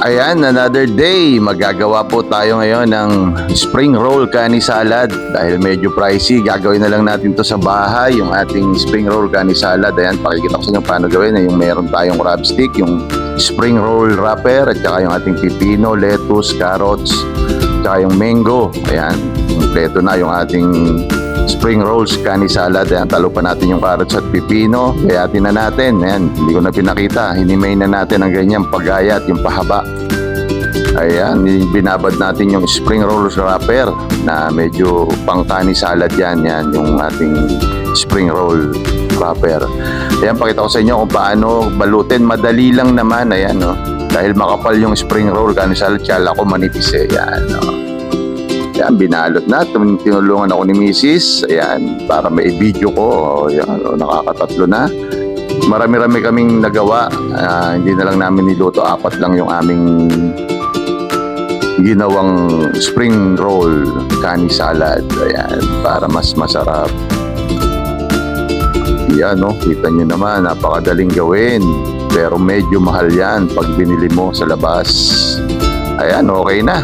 Ayan, another day. Magagawa po tayo ngayon ng spring roll kani salad. Dahil medyo pricey, gagawin na lang natin to sa bahay, yung ating spring roll kani salad. Ayan, pakikita ko sa inyo paano gawin. Yung meron tayong crab stick, yung spring roll wrapper, at saka yung ating pipino, lettuce, carrots, saka yung mango. Ayan, kompleto na yung ating spring rolls kani salad. Ayan, talo pa natin yung carrots at pipino. Gayatin na natin. Ayan, hindi ko na pinakita. Hinimay na natin ang ganyang paggayat, yung pahaba. Ayan, binabad natin yung spring rolls wrapper na medyo pang kani salad yan. Yan, yung ating spring roll wrapper. Ayan, pakita ko sa inyo kung paano balutin. Madali lang naman. Ayan, no? Dahil makapal yung spring roll kani salad, kala ko manipis eh. Ayan, no? Ayan, binalot na. Tinulungan ako ni Mrs. Ayan, para may video ko. Ayan, nakakatatlo na. Marami-rami kaming nagawa. Hindi na lang namin niluto. 4 lang yung aming ginawang spring roll kani salad. Ayan, para mas masarap. Yan, no? Kita nyo naman, napakadaling gawin. Pero medyo mahal yan pag binili mo sa labas. Ayan, okay na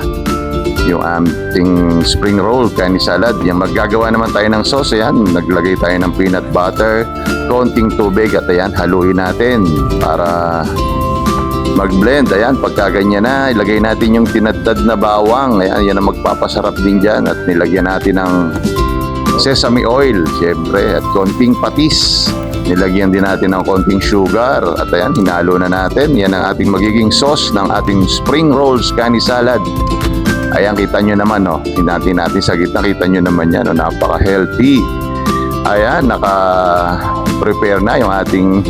yung ating spring roll kani salad. Yan, maggagawa naman tayo ng sauce. Ayan, naglagay tayo ng peanut butter, konting tubig, at ayan, haluin natin para mag-blend. Ayan, pagka ganyan na, ilagay natin yung tinadtad na bawang. Ayan, yan ang magpapasarap din dyan. At nilagyan natin ng sesame oil, syempre, at konting patis. Nilagyan din natin ng konting sugar. At ayan, hinalo na natin. Yan ang ating magiging sauce ng ating spring rolls kani salad. Ayan, kita nyo naman, no? Hinatin natin sa gitna. Kita nyo naman yan, no? Napaka-healthy. Ayan, naka-prepare na yung ating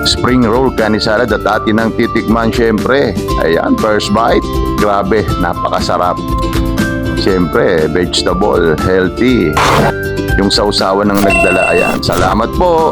spring roll kani salad at atin ang titikman syempre. Ayan, first bite. Grabe, napakasarap. Syempre, vegetable, healthy. Yung sausawan ng nagdala. Ayan, salamat po.